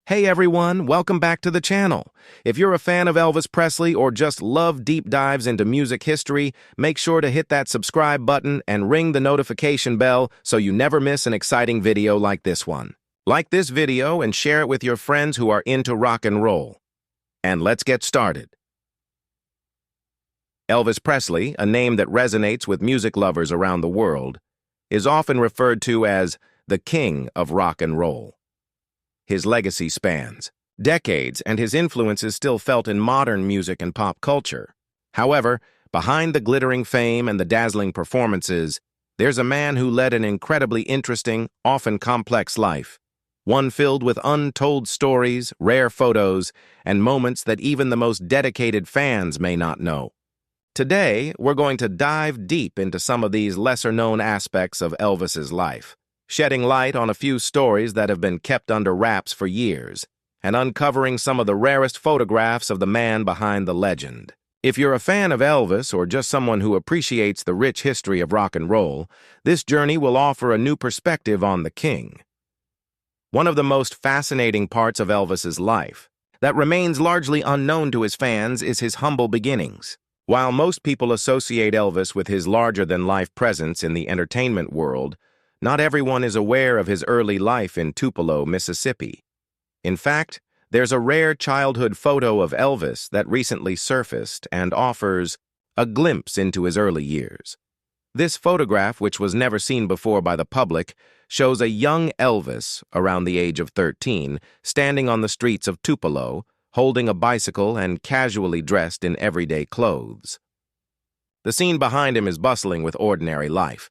Hey everyone, welcome back to the channel. If you're a fan of Elvis Presley or just love deep dives into music history, make sure to hit that subscribe button and ring the notification bell so you never miss an exciting video like this one. Like this video and share it with your friends who are into rock and roll. And let's get started. Elvis Presley, a name that resonates with music lovers around the world, is often referred to as the king of rock and roll. His legacy spans decades, and his influence is still felt in modern music and pop culture. However, behind the glittering fame and the dazzling performances, there's a man who led an incredibly interesting, often complex life, one filled with untold stories, rare photos, and moments that even the most dedicated fans may not know. Today, we're going to dive deep into some of these lesser-known aspects of Elvis's life, shedding light on a few stories that have been kept under wraps for years, and uncovering some of the rarest photographs of the man behind the legend. If you're a fan of Elvis or just someone who appreciates the rich history of rock and roll, this journey will offer a new perspective on the king. One of the most fascinating parts of Elvis's life that remains largely unknown to his fans is his humble beginnings. While most people associate Elvis with his larger-than-life presence in the entertainment world, not everyone is aware of his early life in Tupelo, Mississippi. In fact, there's a rare childhood photo of Elvis that recently surfaced and offers a glimpse into his early years. This photograph, which was never seen before by the public, shows a young Elvis, around the age of 13, standing on the streets of Tupelo, holding a bicycle and casually dressed in everyday clothes. The scene behind him is bustling with ordinary life.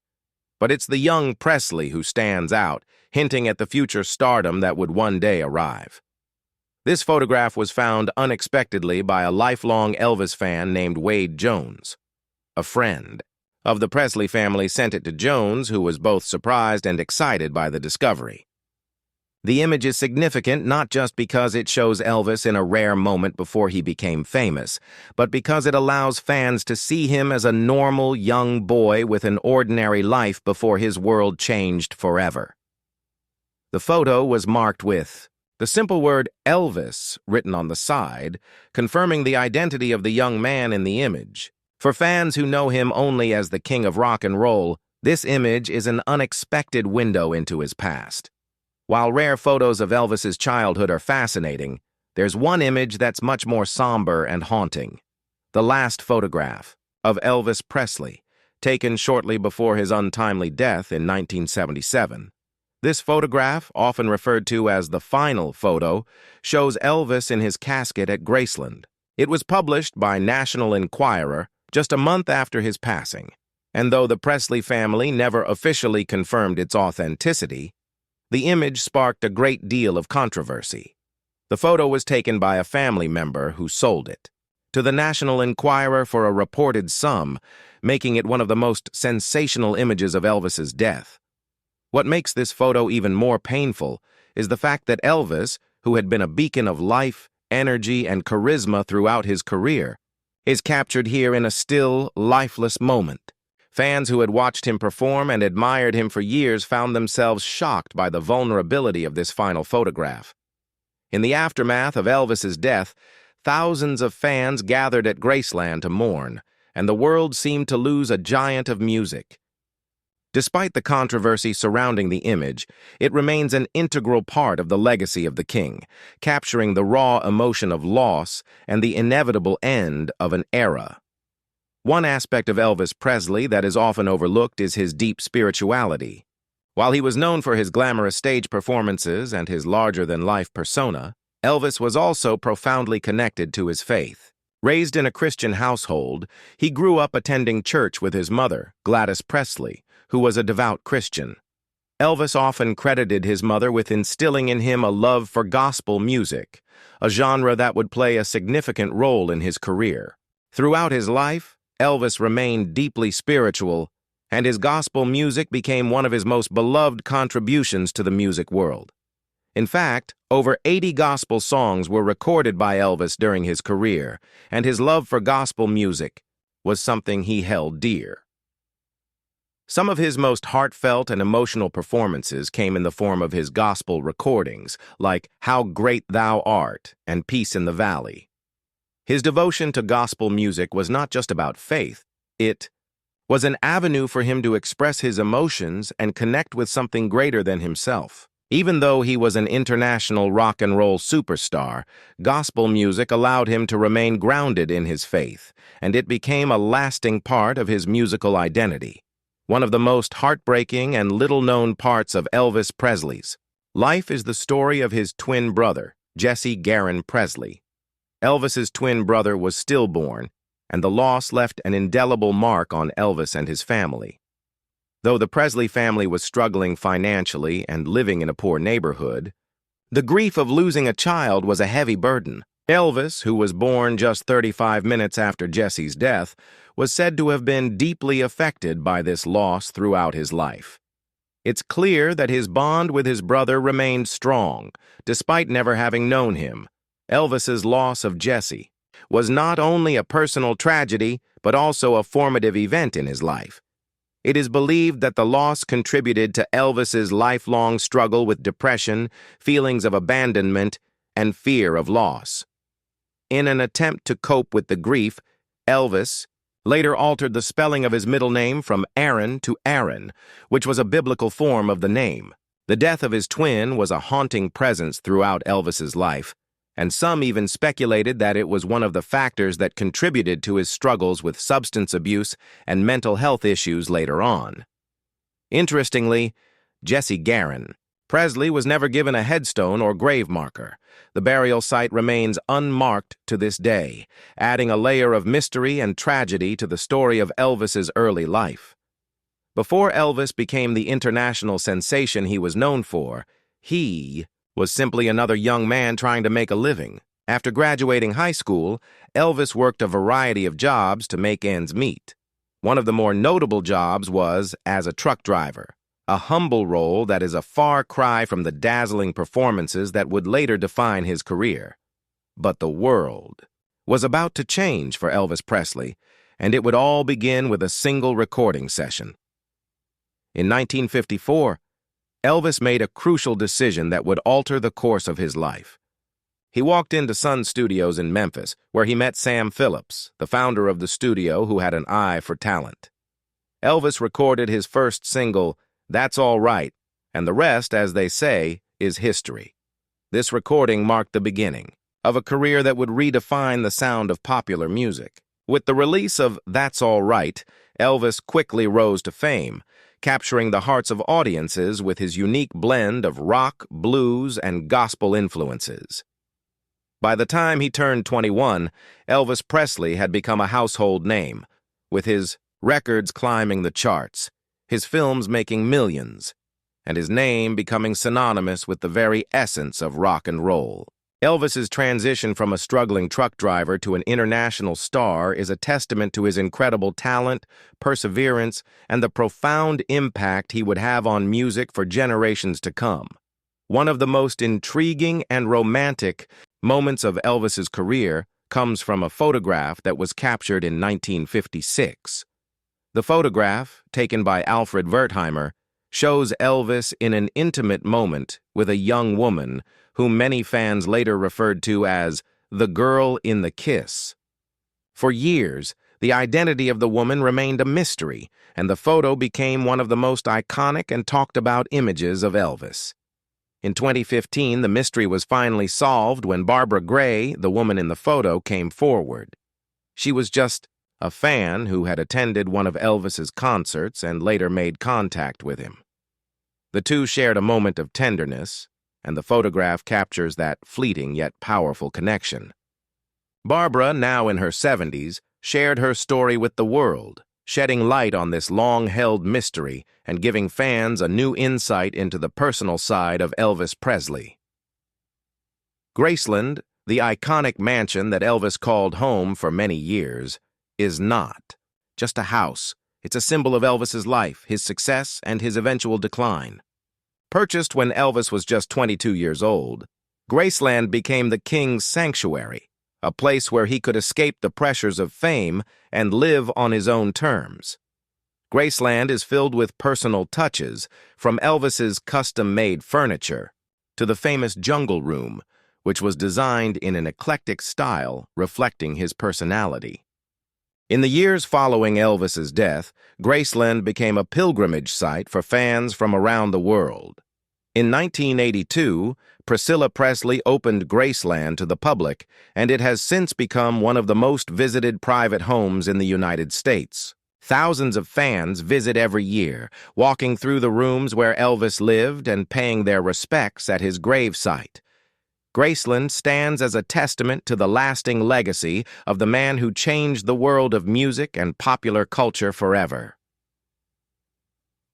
But it's the young Presley who stands out, hinting at the future stardom that would one day arrive. This photograph was found unexpectedly by a lifelong Elvis fan named Wade Jones. A friend of the Presley family sent it to Jones, who was both surprised and excited by the discovery. The image is significant not just because it shows Elvis in a rare moment before he became famous, but because it allows fans to see him as a normal young boy with an ordinary life before his world changed forever. The photo was marked with the simple word Elvis written on the side, confirming the identity of the young man in the image. For fans who know him only as the king of rock and roll, this image is an unexpected window into his past. While rare photos of Elvis's childhood are fascinating, there's one image that's much more somber and haunting. The last photograph of Elvis Presley, taken shortly before his untimely death in 1977. This photograph, often referred to as the final photo, shows Elvis in his casket at Graceland. It was published by National Enquirer just a month after his passing, and though the Presley family never officially confirmed its authenticity, the image sparked a great deal of controversy. The photo was taken by a family member who sold it to the National Enquirer for a reported sum, making it one of the most sensational images of Elvis's death. What makes this photo even more painful is the fact that Elvis, who had been a beacon of life, energy, and charisma throughout his career, is captured here in a still, lifeless moment. Fans who had watched him perform and admired him for years found themselves shocked by the vulnerability of this final photograph. In the aftermath of Elvis's death, thousands of fans gathered at Graceland to mourn, and the world seemed to lose a giant of music. Despite the controversy surrounding the image, it remains an integral part of the legacy of the king, capturing the raw emotion of loss and the inevitable end of an era. One aspect of Elvis Presley that is often overlooked is his deep spirituality. While he was known for his glamorous stage performances and his larger-than-life persona, Elvis was also profoundly connected to his faith. Raised in a Christian household, he grew up attending church with his mother, Gladys Presley, who was a devout Christian. Elvis often credited his mother with instilling in him a love for gospel music, a genre that would play a significant role in his career. Throughout his life, Elvis remained deeply spiritual, and his gospel music became one of his most beloved contributions to the music world. In fact, over 80 gospel songs were recorded by Elvis during his career, and his love for gospel music was something he held dear. Some of his most heartfelt and emotional performances came in the form of his gospel recordings, like How Great Thou Art and Peace in the Valley. His devotion to gospel music was not just about faith, it was an avenue for him to express his emotions and connect with something greater than himself. Even though he was an international rock and roll superstar, gospel music allowed him to remain grounded in his faith, and it became a lasting part of his musical identity. One of the most heartbreaking and little-known parts of Elvis Presley's life is the story of his twin brother, Jesse Garon Presley. Elvis's twin brother was stillborn, and the loss left an indelible mark on Elvis and his family. Though the Presley family was struggling financially and living in a poor neighborhood, the grief of losing a child was a heavy burden. Elvis, who was born just 35 minutes after Jesse's death, was said to have been deeply affected by this loss throughout his life. It's clear that his bond with his brother remained strong, despite never having known him. Elvis's loss of Jesse was not only a personal tragedy, but also a formative event in his life. It is believed that the loss contributed to Elvis's lifelong struggle with depression, feelings of abandonment, and fear of loss. In an attempt to cope with the grief, Elvis later altered the spelling of his middle name from Aaron to Aaron, which was a biblical form of the name. The death of his twin was a haunting presence throughout Elvis's life, and some even speculated that it was one of the factors that contributed to his struggles with substance abuse and mental health issues later on. Interestingly, Jesse Garon Presley was never given a headstone or grave marker. The burial site remains unmarked to this day, adding a layer of mystery and tragedy to the story of Elvis's early life. Before Elvis became the international sensation he was known for, he was simply another young man trying to make a living. After graduating high school, Elvis worked a variety of jobs to make ends meet. One of the more notable jobs was as a truck driver, a humble role that is a far cry from the dazzling performances that would later define his career. But the world was about to change for Elvis Presley, and it would all begin with a single recording session. In 1954, Elvis made a crucial decision that would alter the course of his life. He walked into Sun Studios in Memphis, where he met Sam Phillips, the founder of the studio who had an eye for talent. Elvis recorded his first single, That's All Right, and the rest, as they say, is history. This recording marked the beginning of a career that would redefine the sound of popular music. With the release of That's All Right, Elvis quickly rose to fame, capturing the hearts of audiences with his unique blend of rock, blues, and gospel influences. By the time he turned 21, Elvis Presley had become a household name, with his records climbing the charts, his films making millions, and his name becoming synonymous with the very essence of rock and roll. Elvis's transition from a struggling truck driver to an international star is a testament to his incredible talent, perseverance, and the profound impact he would have on music for generations to come. One of the most intriguing and romantic moments of Elvis's career comes from a photograph that was captured in 1956. The photograph, taken by Alfred Wertheimer, shows Elvis in an intimate moment with a young woman whom many fans later referred to as the girl in the kiss. For years, the identity of the woman remained a mystery, and the photo became one of the most iconic and talked about images of Elvis. In 2015, the mystery was finally solved when Barbara Gray, the woman in the photo, came forward. She was just a fan who had attended one of Elvis's concerts and later made contact with him. The two shared a moment of tenderness, and the photograph captures that fleeting yet powerful connection. Barbara, now in her 70s, shared her story with the world, shedding light on this long-held mystery and giving fans a new insight into the personal side of Elvis Presley. Graceland, the iconic mansion that Elvis called home for many years, is not just a house. It's a symbol of Elvis's life, his success, and his eventual decline. Purchased when Elvis was just 22 years old, Graceland became the king's sanctuary, a place where he could escape the pressures of fame and live on his own terms. Graceland is filled with personal touches, from Elvis's custom-made furniture to the famous Jungle Room, which was designed in an eclectic style reflecting his personality. In the years following Elvis's death, Graceland became a pilgrimage site for fans from around the world. In 1982, Priscilla Presley opened Graceland to the public, and it has since become one of the most visited private homes in the United States. Thousands of fans visit every year, walking through the rooms where Elvis lived and paying their respects at his gravesite. Graceland stands as a testament to the lasting legacy of the man who changed the world of music and popular culture forever.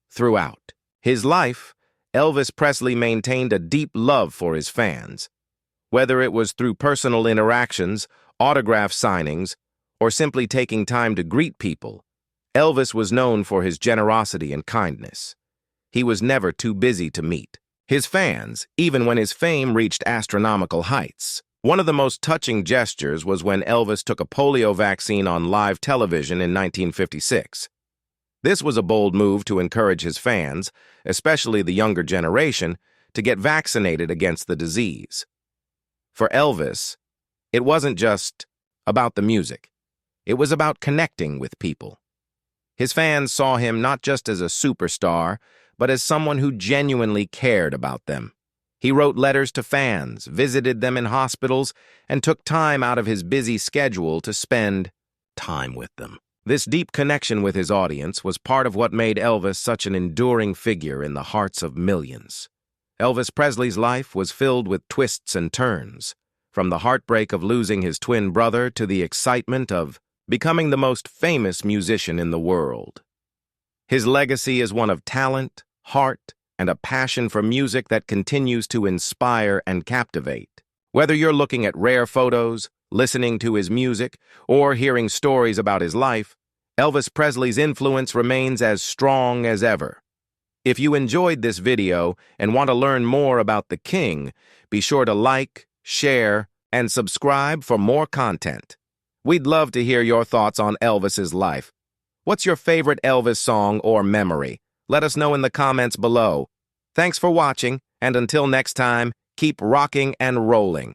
Throughout his life, Elvis Presley maintained a deep love for his fans. Whether it was through personal interactions, autograph signings, or simply taking time to greet people, Elvis was known for his generosity and kindness. He was never too busy to meet his fans, even when his fame reached astronomical heights. One of the most touching gestures was when Elvis took a polio vaccine on live television in 1956. This was a bold move to encourage his fans, especially the younger generation, to get vaccinated against the disease. For Elvis, it wasn't just about the music. It was about connecting with people. His fans saw him not just as a superstar, but as someone who genuinely cared about them. He wrote letters to fans, visited them in hospitals, and took time out of his busy schedule to spend time with them. This deep connection with his audience was part of what made Elvis such an enduring figure in the hearts of millions. Elvis Presley's life was filled with twists and turns, from the heartbreak of losing his twin brother to the excitement of becoming the most famous musician in the world. His legacy is one of talent, heart, and a passion for music that continues to inspire and captivate. Whether you're looking at rare photos, listening to his music, or hearing stories about his life, Elvis Presley's influence remains as strong as ever. If you enjoyed this video and want to learn more about the King, be sure to like, share, and subscribe for more content. We'd love to hear your thoughts on Elvis's life. What's your favorite Elvis song or memory? Let us know in the comments below. Thanks for watching, and until next time, keep rocking and rolling.